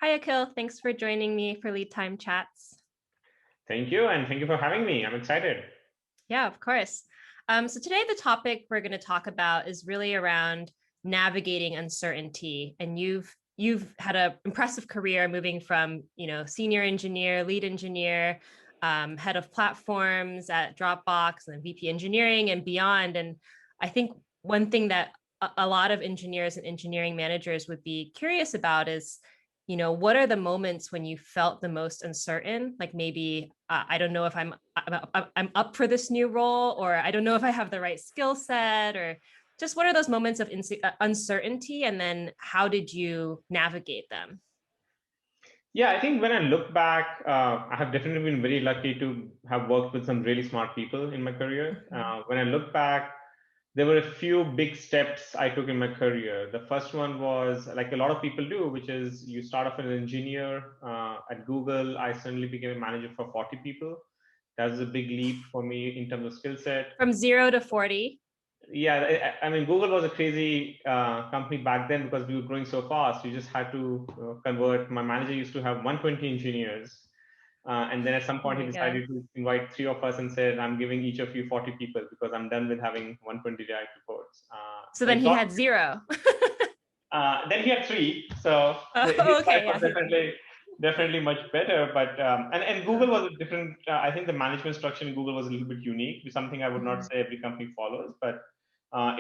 Hi, Akhil. Thanks for joining me for Lead Time Chats. Thank you, and thank you for having me. I'm excited. Yeah, of course. So today the topic we're going to talk about is really around navigating uncertainty. And you've had an impressive career moving from senior engineer, lead engineer, head of platforms at Dropbox, and VP engineering and beyond. And I think one thing that a lot of engineers and engineering managers would be curious about is what are the moments when you felt the most uncertain? Like maybe I don't know if I'm up for this new role, or I don't know if I have the right skill set, or just what are those moments of uncertainty, and then how did you navigate them? Yeah, I think when I look back, I have definitely been very lucky to have worked with some really smart people in my career. Mhm. When I look back, there were a few big steps I took in my career. The first one was like a lot of people do, which is you start off as an engineer at Google. I suddenly became a manager for 40 people. That was a big leap for me in terms of skill set. From 0 to 40. Yeah, I mean, Google was a crazy company back then because we were growing so fast. You just had to convert. My manager used to have 120 engineers. And then at some Oh point, he my God. decided to invite three of us and said, I'm giving each of you 40 people because I'm done with having 120 direct reports. So So then it he got, had zero. then he had three. So his Oh, life okay, was yeah, he did. definitely much better. But and Google was a different. I think the management structure in Google was a little bit unique. Something I would not Mhm. say every company follows, but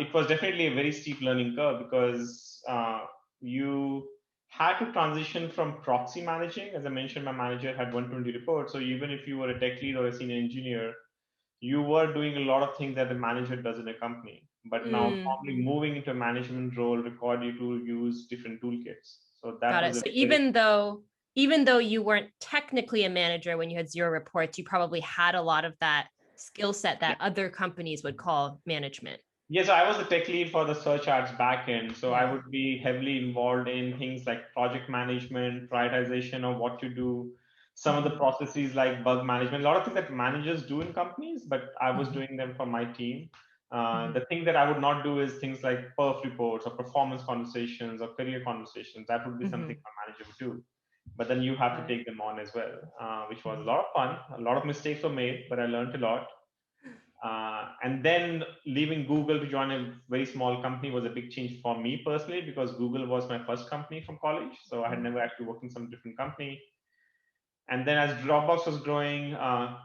it was definitely a very steep learning curve because you had to transition from proxy managing. As I mentioned, my manager had 120 reports. So even if you were a tech lead or a senior engineer, you were doing a lot of things that a manager does in a company. But now Mm, probably moving into a management role required you to use different toolkits. So that got was it. a So very even though you weren't technically a manager when you had zero reports, you probably had a lot of that skill set yeah. that other companies would call management. Yes, I was the tech lead for the search ads backend. So I Yeah. would be heavily involved in things like project management, prioritization of what you do, some of the Mhm. processes like bug management, a lot of things that managers do in companies, but I was Mhm. doing them for my team. Mhm. The thing that I would not do is things like perf reports or performance conversations or career conversations. That would be something Mhm. my manager would do. But then you have to Got it. take them on as well, which was a Mhm. lot of fun. A lot of mistakes were made, but I learned a lot. And then leaving Google to join a very small company was a big change for me personally because Google was my first company from college. So I had Mhm. never actually worked in some different company. And then as Dropbox was growing,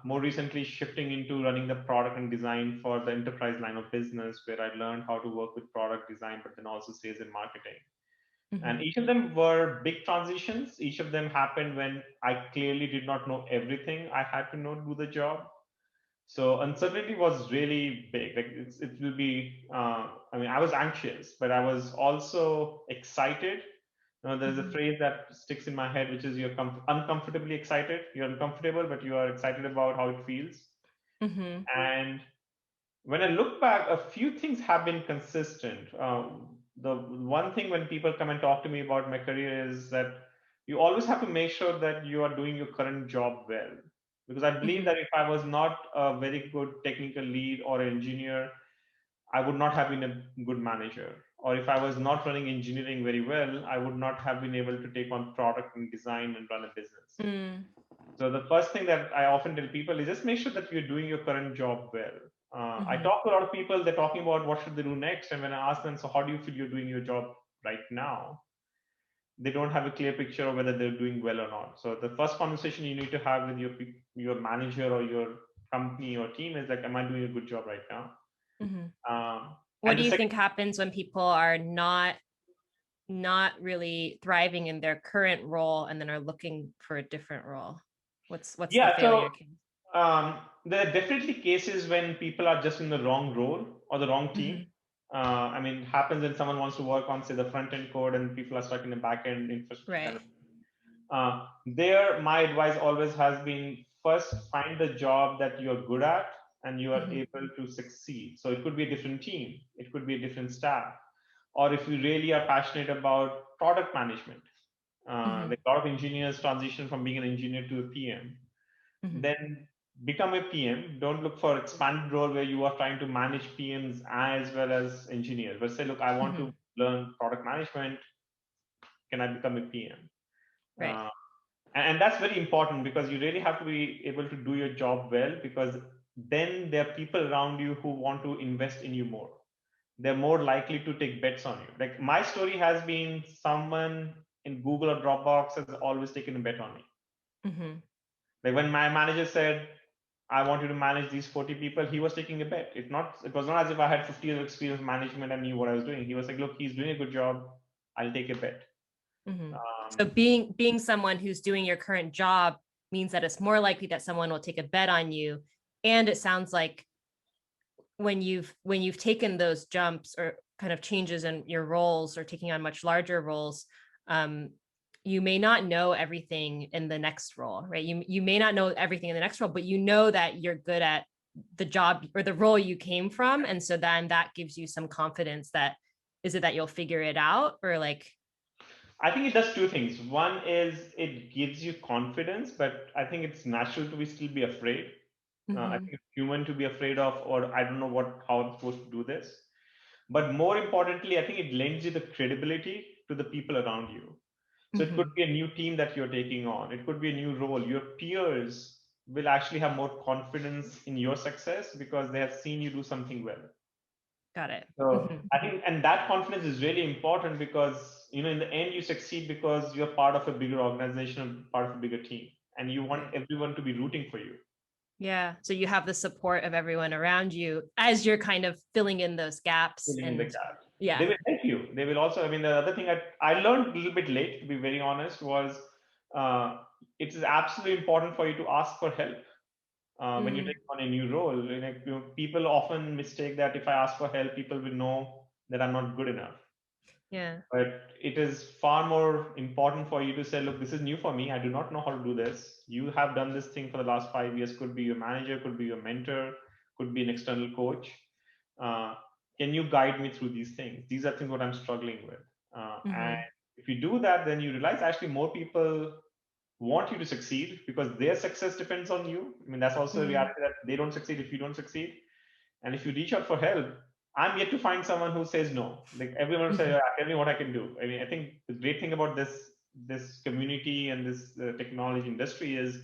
more recently shifting into running the product and design for the enterprise line of business, where I learned how to work with product design, but then also sales and marketing. And Mhm. each of them were big transitions. Each of them happened when I clearly did not know everything I had to know to do the job. So uncertainty was really big. Like it will be. I mean, I was anxious, but I was also excited. There's a Mhm. phrase that sticks in my head, which is you're uncomfortably excited. You're uncomfortable, but you are excited about how it feels. Mhm. And when I look back, a few things have been consistent. The one thing when people come and talk to me about my career is that you always have to make sure that you are doing your current job well. Because I believe Mhm. that if I was not a very good technical lead or engineer, I would not have been a good manager. Or if I was not running engineering very well, I would not have been able to take on product and design and run a business. Mm. So the first thing that I often tell people is just make sure that you're doing your current job well. I Mhm. talk to a lot of people, they're talking about what should they do next. And when I ask them, so how do you feel you're doing your job right now? They don't have a clear picture of whether they're doing well or not. So the first conversation you need to have with your manager or your company or team is like, am I doing a good job right now? Mhm. What And do the you second think happens when people are not really thriving in their current role and then are looking for a different role? What's the Yeah, failure so case? there are definitely cases when people are just in the wrong role or the wrong team. Mhm. I mean, it happens when someone wants to work on, say, the front end code and people are stuck in the back end infrastructure kind Right. of. There, my advice always has been first find the job that you're good at and you are Mhm. able to succeed. So it could be a different team, it could be a different staff, or if you really are passionate about product management, like Mhm. a lot of engineers transition from being an engineer to a PM, Mhm. then become a PM. Don't look for expanded role where you are trying to manage PMs as well as engineers. But say, look, I want to Mhm. learn product management. Can I become a PM? Right. And that's very important because you really have to be able to do your job well, because then there are people around you who want to invest in you more. They're more likely to take bets on you. Like my story has been someone in Google or Dropbox has always taken a bet on me. Hmm. Like when my manager said, I want you to manage these 40 people, he was taking a bet. It was not as if I had 50 years of experience management and knew what I was doing. He was like, look, he's doing a good job. I'll take a bet. Hmm. So Um, being someone who's doing your current job means that it's more likely that someone will take a bet on you. And it sounds like when you've taken those jumps or kind of changes in your roles or taking on much larger roles, um, you may not know everything in the next role, right? You may not know everything in the next role, but you know that you're good at the job or the role you came from, and so then that gives you some confidence that is it that you'll figure it out or like. I think it does two things. One is it gives you confidence, but I think it's natural to be still be afraid. I Mhm, think it's human to be afraid of, or I don't know how I'm supposed to do this. But more importantly, I think it lends you the credibility to the people around you. So it could mhm. be a new team that you're taking on. It could be a new role. Your peers will actually have more confidence in your success because they have seen you do something well. Got it. So Mhm. I think, and that confidence is really important because, in the end, you succeed because you're part of a bigger organization, part of a bigger team, and you want Right. everyone to be rooting for you, Yeah. So you have the support of everyone around you as you're kind of filling in those gaps. filling in the And gap. They yeah. will help you. They will also, I mean, the other thing I learned a little bit late, to be very honest, was uh, it is absolutely important for you to ask for help when you Mm, take on a new role. People often mistake that if I ask for help, people will know that I'm not good enough. yeah. But it is far more important for you to say, look, this is new for me. I do not know how to do this. You have done this thing for the last 5 years. Could be your manager, could be your mentor, could be an external coach. Uh, can you guide me through these things? These are things what I'm struggling with. And Hmm. if you do that, then you realize actually more people want you to succeed because their success depends on you. I mean, that's also a Mm, reality that they don't succeed if you don't succeed. And if you reach out for help, I'm yet to find someone who says no. Like everyone says, mhm. "Yeah, tell me what I can do." I mean, I think the great thing about this community and this technology industry is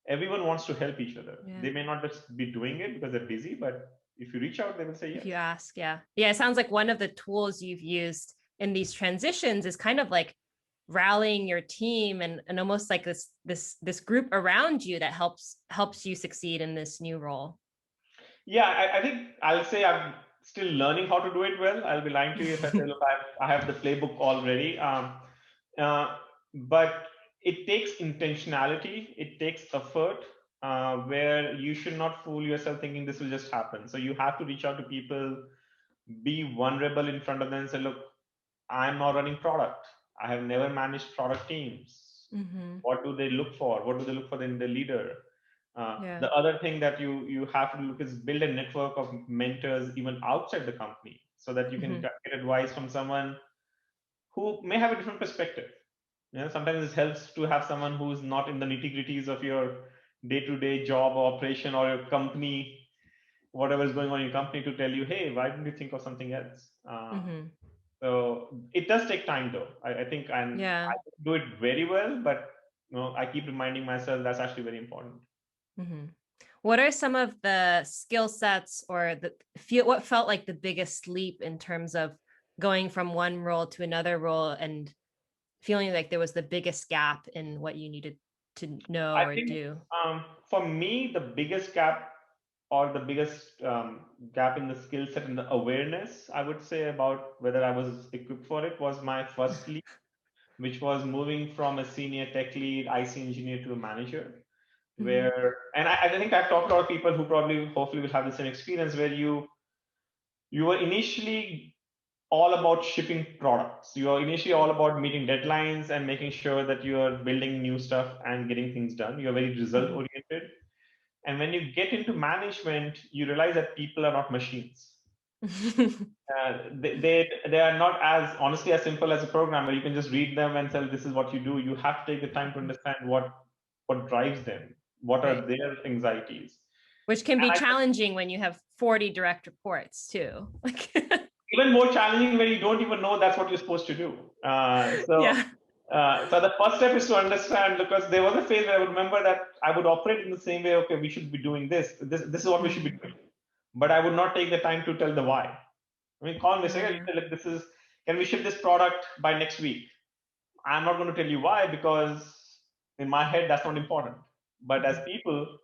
everyone wants to help each other. Yeah. They may not just be doing it because they're busy, but if you reach out, they will say If yes. you ask, yeah. Yeah. It sounds like one of the tools you've used in these transitions is kind of like rallying your team and almost like this group around you that helps you succeed in this new role. Yeah, I think I'll say I'm still learning how to do it well. I'll be lying to you if I say, look, I have the playbook already. Uh, but it takes intentionality, it takes effort, where you should not fool yourself thinking this will just happen. So you have to reach out to people, be vulnerable in front of them, and say, look, I'm not running product. I have never managed product teams. Hmm. What do they look for? What do they look for in the leader? Yeah. The other thing that you have to look is build a network of mentors even outside the company so that you can Hmm. get advice from someone who may have a different perspective. Sometimes it helps to have someone who's not in the nitty gritties of your day-to-day job or operation or your company, whatever is going on in your company, to tell you, hey, why don't you think of something else? Hmm. So it does take time, though. I think I Yeah. do it very well, but I keep reminding myself that's actually very important. Hmm. What are some of the skill sets or what felt like the biggest leap in terms of going from one role to another role and feeling like there was the biggest gap in what you needed to know I or think do? for me, the biggest gap or the biggest gap in the skill set and the awareness, I would say, about whether I was equipped for it was my first leap, which was moving from a senior tech lead IC engineer to a manager. Hmm. And I think I've talked to a lot of people who probably, hopefully, will have the same experience where you were initially all about shipping products. You are initially all about meeting deadlines and making sure that you are building new stuff and getting things done. You're very result Hmm. oriented. And when you get into management, you realize that people are not machines. They are not as honestly as simple as a program where you can just read them and tell this is what you do. You have to take the time to understand what drives them, what are Right. their anxieties. Which can And be I think challenging when you have 40 direct reports too. Like, even more challenging when you don't even know that's what you're supposed to do. So yeah. So the first step is to understand, because there was a phase where I would remember that I would operate in the same way. Okay, we should be doing this. This is what we should be Mhm. doing. But I would not take the time to tell the why. I mean, call me, say, "Hey, Mm, look, this is, can we ship this product by next week?" I'm not going to tell you why, because in my head, that's not important. But as mhm, people,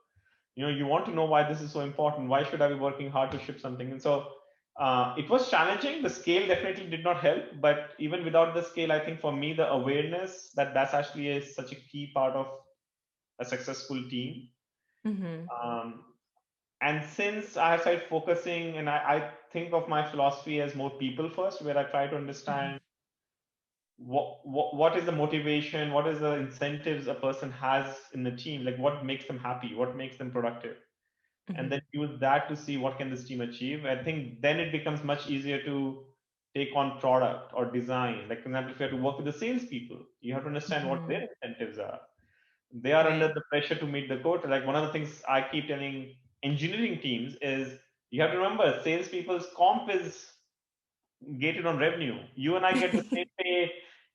you want to know why this is so important. Why should I be working hard to ship something? And so it was challenging. The scale definitely did not help, but even without the scale, I think for me, the awareness that that's actually such a key part of a successful team. mhm, um, and since I have started focusing, and I think of my philosophy as more people first, where I try to mhm, understand what is the motivation, what is the incentives a person has in the team, like what makes them happy, what makes them productive, and mhm, then use that to see what can this team achieve. I think then it becomes much easier to take on product or design. Like, for example, if you have to work with the salespeople, you have to understand what mhm. their incentives are. They are under Right. the pressure to meet the quota. Like, one of the things I keep telling engineering teams is, you have to remember, salespeople's comp is gated on revenue. You and I get the same pay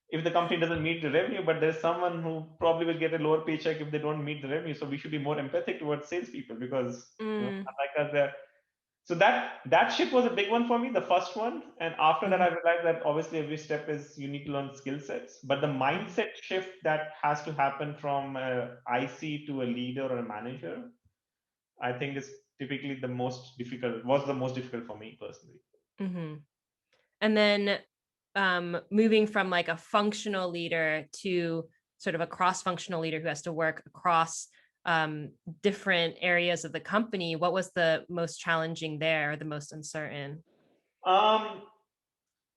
if the company doesn't meet the revenue, but there's someone who probably will get a lower paycheck if they don't meet the revenue. So we should be more empathic towards salespeople, because Mm, unlike us, they're, so that shift was a big one for me, the first one. And after that, I mhm, realized that obviously every step is you need to learn skill sets, but the mhm, mindset shift that has to happen from a IC to a leader or a manager, I think is typically the most difficult, was the most difficult for me personally. mhm. And then moving from like a functional leader to sort of a cross-functional leader who has to work across um, different areas of the company, what was the most challenging there, or the most uncertain? Um,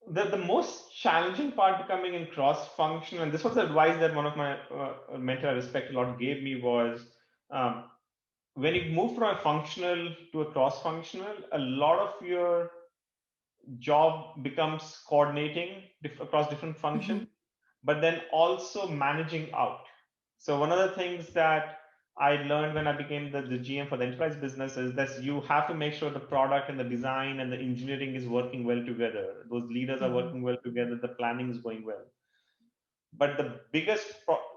the most challenging part becoming in cross function, and this was the advice that one of my mentor I respect a lot gave me, was um, when you move from a functional to a cross functional, a lot of your job becomes coordinating across different Mhm, functions, but then also managing out. So one of the things that I learned when I became the GM for the enterprise business is that you have to make sure the product and the design and the engineering is working well together. Those leaders are mhm, working well together. The planning is going well. But the biggest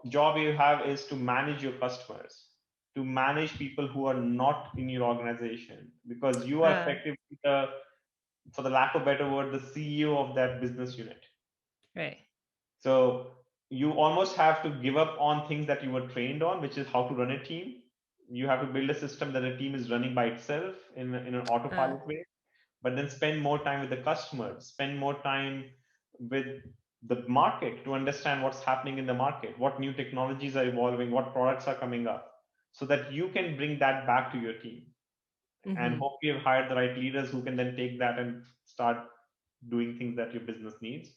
job you have is to manage your customers, to manage people who are not in your organization, because you are uh, effectively for the lack of better word, the CEO of that business unit. right. So you almost have to give up on things that you were trained on, which is how to run a team. You have to build a system that a team is running by itself in an Uh, autopilot way, but then spend more time with the customers, spend more time with the market to understand what's happening in the market, what new technologies are evolving, what products are coming up, so that you can bring that back to your team. And mhm, hopefully you've hired the right leaders who can then take that and start doing things that your business needs.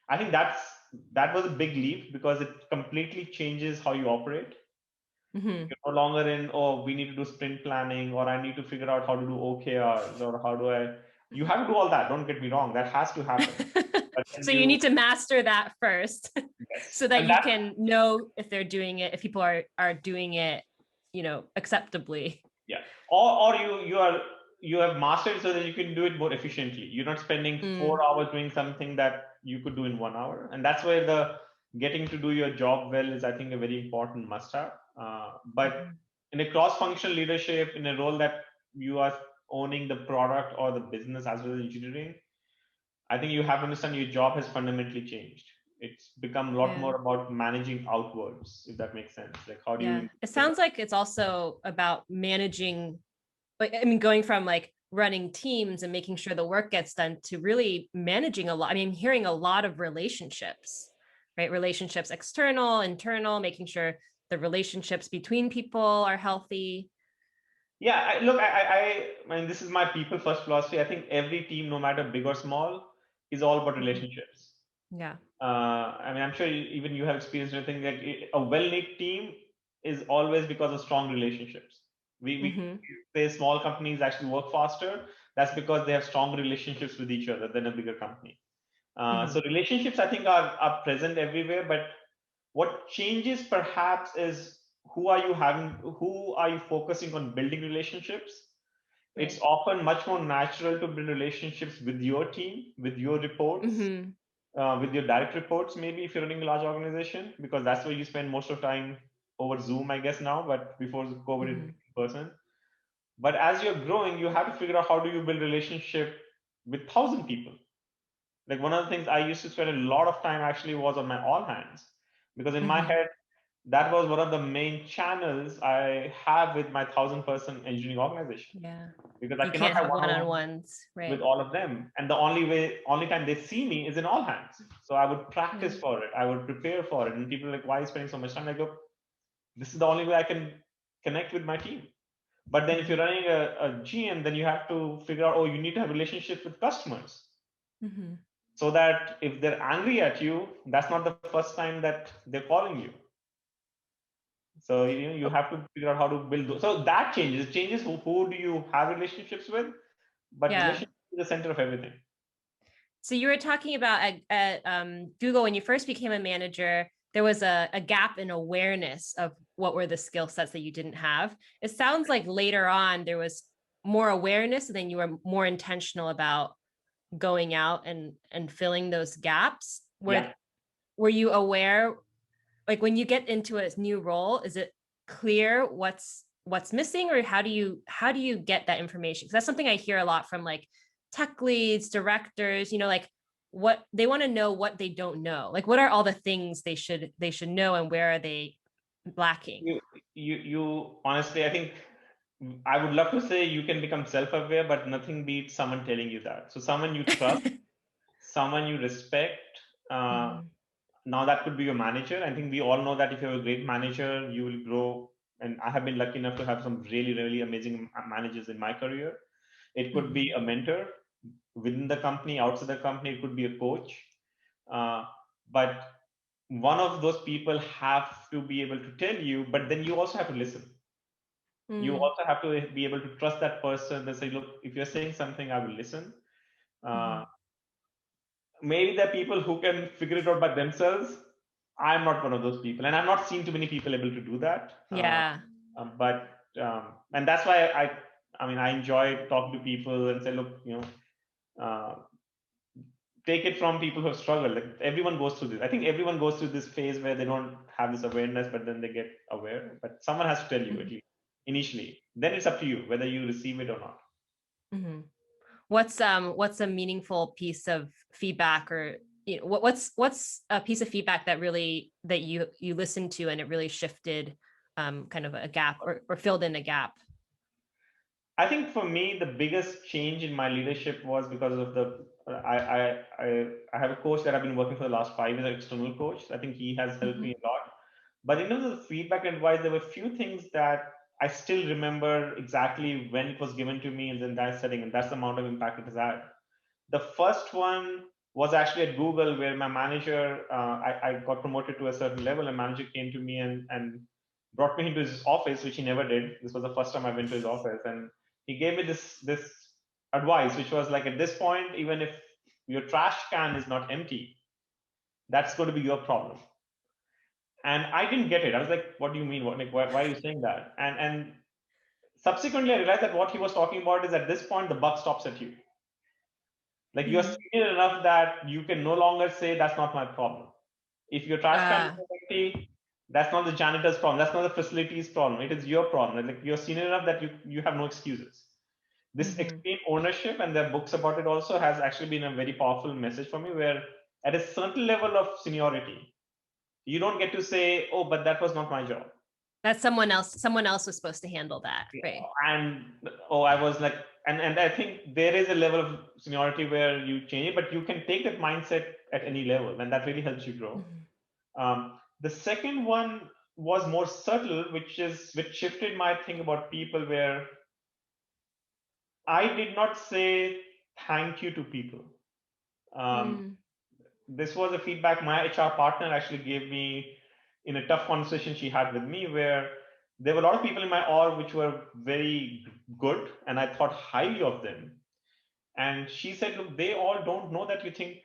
I think that was a big leap, because it completely changes how you operate. mhm. You're no longer in, oh, we need to do sprint planning, or I need to figure out how to do OKRs, or how do I, you have to do all that, don't get me wrong, that has to happen. But then So you you, need to master that first yes, so that and you that, can know if they're doing it, if people are doing it, acceptably. yeah, or you have mastered so that you can do it more efficiently. You're not spending Mm, 4 hours doing something that you could do in 1 hour, and that's where the getting to do your job well is, I think, a very important must have. But mhm. in a cross-functional leadership, in a role that you are owning the product or the business as well as engineering, I think you have to understand your job has fundamentally changed. It's become a lot Yeah. more about managing outwards, if that makes sense. Like, how do Yeah. you, It sounds like it's also about managing, like, I mean, going from like running teams and making sure the work gets done to really managing a lot. I mean, hearing a lot of relationships, right? Relationships, external, internal, making sure the relationships between people are healthy. yeah, look, I mean, this is my people first philosophy. I think every team, no matter big or small, is all about Mhm. relationships. Yeah. I mean, I'm sure even you have experienced anything like a well-knit team is always because of strong relationships. We Hmm. say small companies actually work faster. That's because they have strong relationships with each other than a bigger company. So Hmm. relationships, I think, are present everywhere. But what changes perhaps is, who are you focusing on building relationships? It's Right. often much more natural to build relationships with your team, with your reports, Hmm. with your direct reports, maybe if you're running a large organization, because that's where you spend most of time over Zoom, I guess now, but before COVID, Mm-hmm. in person. But as you're growing, you have to figure out how do you build relationship with 1,000 people. Like one of the things I used to spend a lot of time actually was on my all hands, because in my Mm-hmm. head, that was one of the main channels I have with my 1,000-person engineering organization, Yeah. because I You cannot can't have have one-on-one one-on-ones, with right? all of them. And the only time they see me is in all hands. So I would Yeah. practice for it. I would prepare for it. And people are like, why are you spending so much time? I go, this is the only way I can connect with my team. But then if Mm-hmm. you're running a GM, then you have to figure out, oh, you need to have relationships with customers, Mm-hmm. so that if they're angry at you, that's not the first time that they're calling you. So you Oh, have to figure out how to build those. So that changes. It changes who do you have relationships with, but yeah. relationship is the center of everything. So you were talking about at Google when you first became a manager, there was a gap in awareness of what were the skill sets that you didn't have. It sounds like later on there was more awareness, and then you were more intentional about going out and filling those gaps. Yeah. Were you aware, like when you get into a new role, is it clear what's missing, or how do you get that information? Because that's something I hear a lot from like tech leads, directors, like what they want to know, what they don't know, like what are all the things they should know, and where are they lacking? You honestly, I think I would love to say you can become self-aware, but nothing beats someone telling you that. So someone you trust, someone you respect. Uh, Mhm. Now that could be your manager. I think we all know that if you're a great manager, you will grow. And I have been lucky enough to have some really, really amazing managers in my career. It could be Mhm. a mentor within the company, outside the company. It could be a coach. Uh, but one of those people have to be able to tell you, but then you also have to listen. You Mm. also have to be able to trust that person and say, look, if you're saying something, I will listen. Uh, Mhm. Maybe there are people who can figure it out by themselves. I'm not one of those people, and I've not seen too many people able to do that. Yeah. But and that's why I mean, I enjoy talking to people and say, look, take it from people who have struggled. Like everyone goes through this. I think everyone goes through this phase where they don't have this awareness, but then they get aware. But someone has to tell you at Mhm. least initially. Then it's up to you whether you receive it or not. Mhm. What's a meaningful piece of feedback, or what's a piece of feedback that really that you listened to and it really shifted kind of a gap, or filled in a gap? I think for me, the biggest change in my leadership was because of the I have a coach that I've been working for the last 5 years, an external coach. I think he has helped Mhm. me a lot. But in terms of feedback and advice, there were a few things that I still remember exactly when it was given to me and in that setting, and that's the amount of impact it has had. The first one was actually at Google, where my manager, I got promoted to a certain level, and manager came to me and brought me into his office, which he never did. This was the first time I went to his office, and he gave me this advice, which was like, at this point, even if your trash can is not empty, that's going to be your problem. And I didn't get it. I was like, what do you mean? What, like, why are you saying that? And subsequently, I realized that what he was talking about is, at this point, the buck stops at you. Like, you're Mhm. senior enough that you can no longer say that's not my problem. If your trash can is uh empty, that's not the janitor's problem. That's not the facility's problem. It is your problem. Like, you're senior enough that you have no excuses. This mhm. extreme ownership, and there are books about it also, has actually been a very powerful message for me, where at a certain level of seniority, you don't get to say, oh, but that was not my job. That someone else was supposed to handle that, right? And oh, I was like, and I think there is a level of seniority where you change it, but you can take that mindset at any level, and that really helps you grow. Mhm. The second one was more subtle, which shifted my think about people, where I did not say thank you to people. um, Mm. this was a feedback my HR partner actually gave me in a tough conversation she had with me, where there were a lot of people in my org which were very good, and I thought highly of them. And she said, look, they all don't know that you think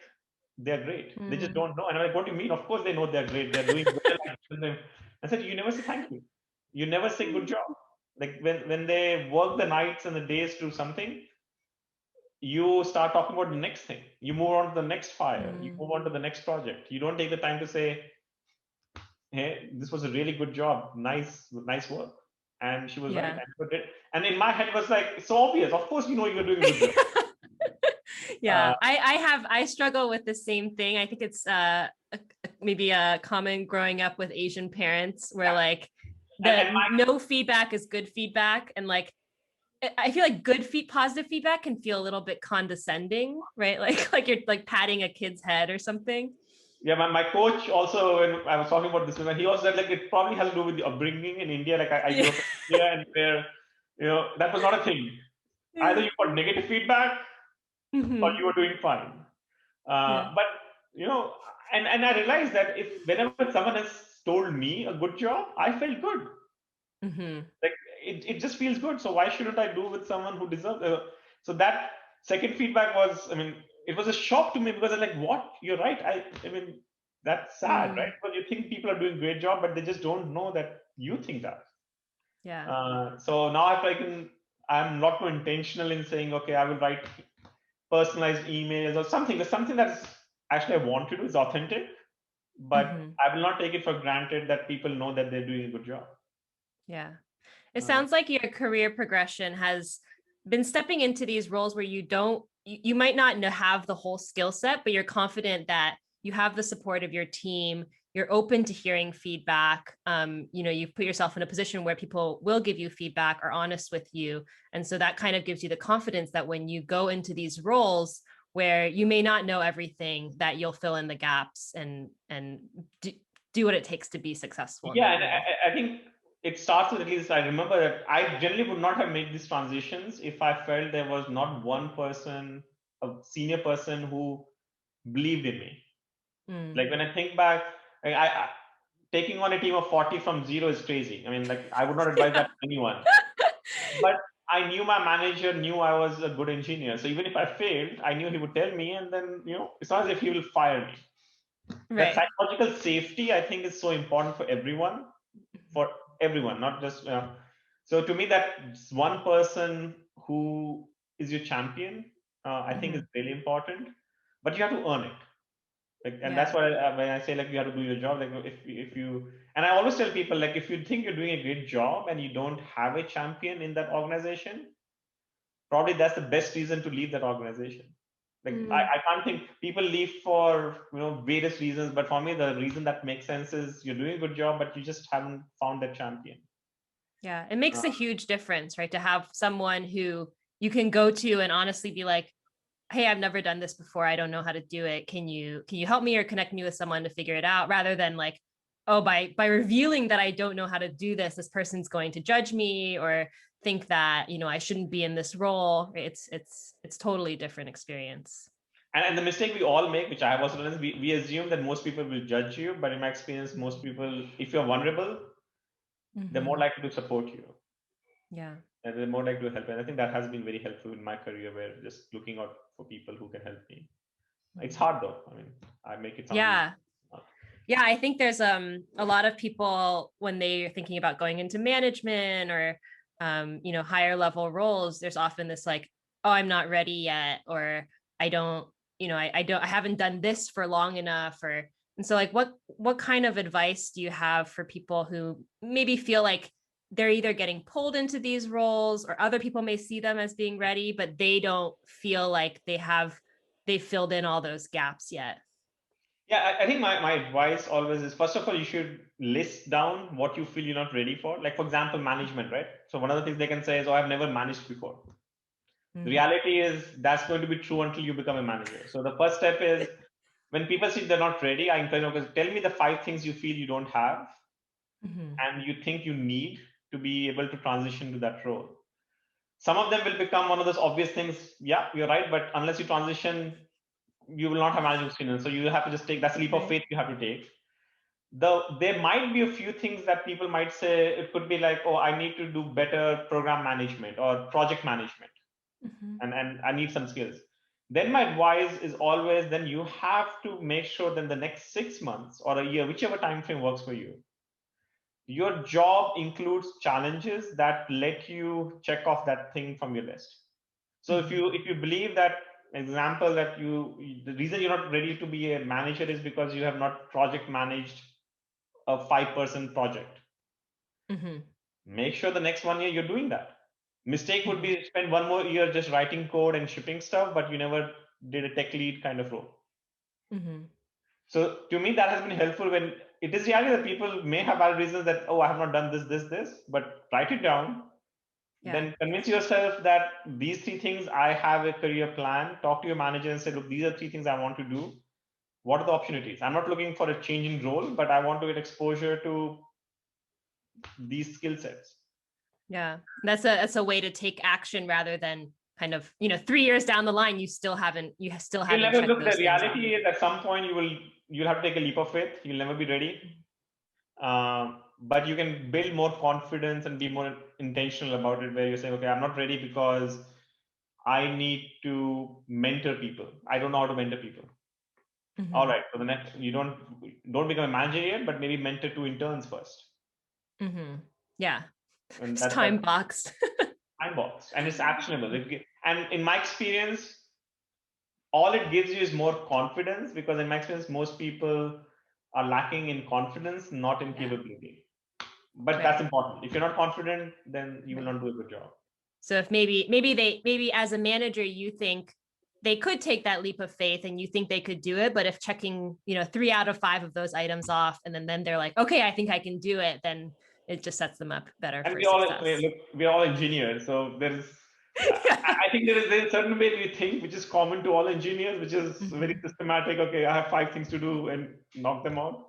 they're great. They just Mm. don't know. And I'm like, what do you mean? Of course they know they're great. They're doing well. I tell them. I said, you never say thank you. You never say good job. Like when they work the nights and the days to something, you start talking about the next thing. You move on to the next fire. You Mm. move on to the next project. You don't take the time to say, "Hey, this was a really good job. Nice work." And she was right. Yeah. And put it. And in my head it was like, it's so obvious. Of course, you know you're doing a good job. Yeah, Uh, I struggle with the same thing. I think it's maybe a common growing up with Asian parents where yeah. like And the no feedback is good feedback, and like I feel like positive feedback can feel a little bit condescending, right? Like you're like patting a kid's head or something. yeah, my coach also, when I was talking about this, he also said like it probably has to do with the upbringing in India. Like I grew Yeah. up in India, and where that was not a thing. Either Yeah. you got negative feedback or Hmm. you were doing fine. Yeah. But you know, and I realized that if whenever someone has told me a good job, I felt good. Hmm. Like it just feels good. So why shouldn't I do with someone who deserves? So that second feedback was, I mean, it was a shock to me because I'm like, what? You're right. I mean, that's sad, right? Mm. Because you think people are doing a great job, but they just don't know that you think that. Yeah. So now I'm a lot more intentional in saying, okay, I will write personalized emails or something. There's something that's actually I want to do is authentic, but Hmm. I will not take it for granted that people know that they're doing a good job. Yeah. It Uh, sounds like your career progression has been stepping into these roles where you might not know, have the whole skill set, but you're confident that you have the support of your team. You're open to hearing feedback. You've put yourself in a position where people will give you feedback, are honest with you. And so that kind of gives you the confidence that when you go into these roles where you may not know everything, that you'll fill in the gaps and do what it takes to be successful in Yeah, that and role. I think it starts with, at least I remember that I generally would not have made these transitions if I felt there was not one person, a senior person who believed in me. Mm. Like when I think back, I taking on a team of 40 from zero is crazy. I mean, like I would not advise that Yeah. to anyone. But I knew my manager knew I was a good engineer. So even if I failed, I knew he would tell me, and then it's not as if he will fire me. That Right. psychological safety, I think, is so important for everyone, not just. So to me, that one person who is your champion, I think, is Mhm. really important. But you have to earn it. Like, and that's Yeah. why when I say like you have to do your job, like if you, and I always tell people like if you think you're doing a great job and you don't have a champion in that organization, probably that's the best reason to leave that organization. Like Mm. I can't think people leave for various reasons, but for me the reason that makes sense is you're doing a good job, but you just haven't found that champion. Yeah. It makes a Uh, huge difference, right? To have someone who you can go to and honestly be like, hey, I've never done this before. I don't know how to do it. Can you help me or connect me with someone to figure it out? Rather than like, oh, by revealing that I don't know how to do this person's going to judge me or think that, I shouldn't be in this role. It's totally different experience. and the mistake we all make, which I have also done, is we assume that most people will judge you, but in my experience, most people, if you're vulnerable, they're more Hmm. likely to support you Yeah. and they're more likely to help. And I think that has been very helpful in my career, where just looking out for people who can help me. It's Mhm. hard though. I mean, I make it sound easy. Yeah. Yeah, I think there's a lot of people when they're thinking about going into management or higher level roles, there's often this like, oh, I'm not ready yet, or I don't, I haven't done this for long enough, or and so like what kind of advice do you have for people who maybe feel like they're either getting pulled into these roles or other people may see them as being ready, but they don't feel like they filled in all those gaps yet? Yeah, I think my advice always is, first of all, you should list down what you feel you're not ready for. Like, for example, management, right? So one of the things they can say is, oh, I've never managed before. The Mm. reality is that's going to be true until you become a manager. So the first step is when people say they're not ready, I encourage them, okay, tell me the 5 things you feel you don't have Mhm. and you think you need to be able to transition to that role. Some of them will become one of those obvious things. Yeah, you're right. But unless you transition, you will not have management experience. So you have to just take that's a leap of Right. faith you have to take. There might be a few things that people might say. It could be like, oh, I need to do better program management or project management, Mhm. and I need some skills. Then my advice is always, then you have to make sure that the next 6 months or a year, whichever time frame works for you, your job includes challenges that let you check off that thing from your list. So if you believe that example that the reason you're not ready to be a manager is because you have not project managed a 5% project. Make sure the next 1 year you're doing that. Mistake would be spend 1 more year just writing code and shipping stuff, but you never did a tech lead kind of role. So to me, that has been helpful when it is reality that people may have valid reasons that, oh, I have not done this, but write it down. Yeah. Then convince yourself that these 3 things, I have a career plan. Talk to your manager and say, look, these are 3 things I want to do. What are the opportunities? I'm not looking for a change in role, but I want to get exposure to these skill sets. Yeah, that's a way to take action rather than kind of, 3 years down the line, you still haven't You'll checked never look. those The things reality off. is, at some point, you'll have to take a leap of faith. You'll never be ready. But you can build more confidence and be more intentional about it, where you're saying, okay, I'm not ready because I need to mentor people. I don't know how to mentor people. All right, so the next, you don't become a manager yet, but maybe mentor 2 interns first. Yeah, And it's time boxed. Time box, and it's actionable. And in my experience, all it gives you is more confidence, because in my experience, most people are lacking in confidence, not in capability. But that's important. If you're not confident, then you will not do a good job. So if maybe as a manager, you think they could take that leap of faith and you think they could do it, but if checking 3 out of 5 of those items off, and then they're like, okay, I think I can do it, then it just sets them up better for success. We're all engineers, so there's I think there's a certain way we think which is common to all engineers, which is very systematic. Okay, I have 5 things to do and knock them out.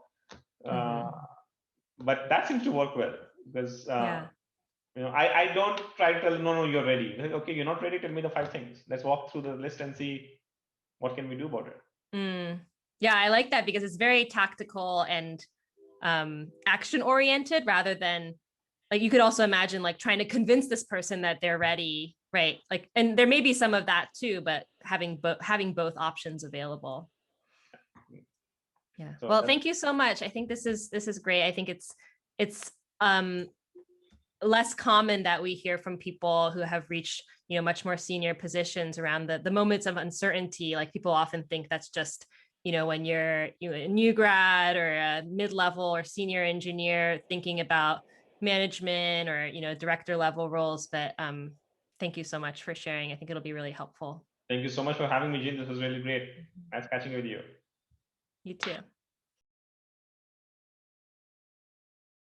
But that seems to work well, because I don't try to tell, no, you're ready. Okay, you're not ready, tell me the 5 things. Let's walk through the list and see what can we do about it. Yeah, I like that, because it's very tactical and action oriented, rather than, like, you could also imagine like trying to convince this person that they're ready, right? Like, and there may be some of that too, but having both options available. Yeah. So well, thank you so much. I think this is great. I think it's less common that we hear from people who have reached much more senior positions around the moments of uncertainty. Like, people often think that's just when you're a new grad or a mid-level or senior engineer thinking about management or director level roles. But thank you so much for sharing. I think it'll be really helpful. Thank you so much for having me, Jin. This was really great. Nice catching with you. You too.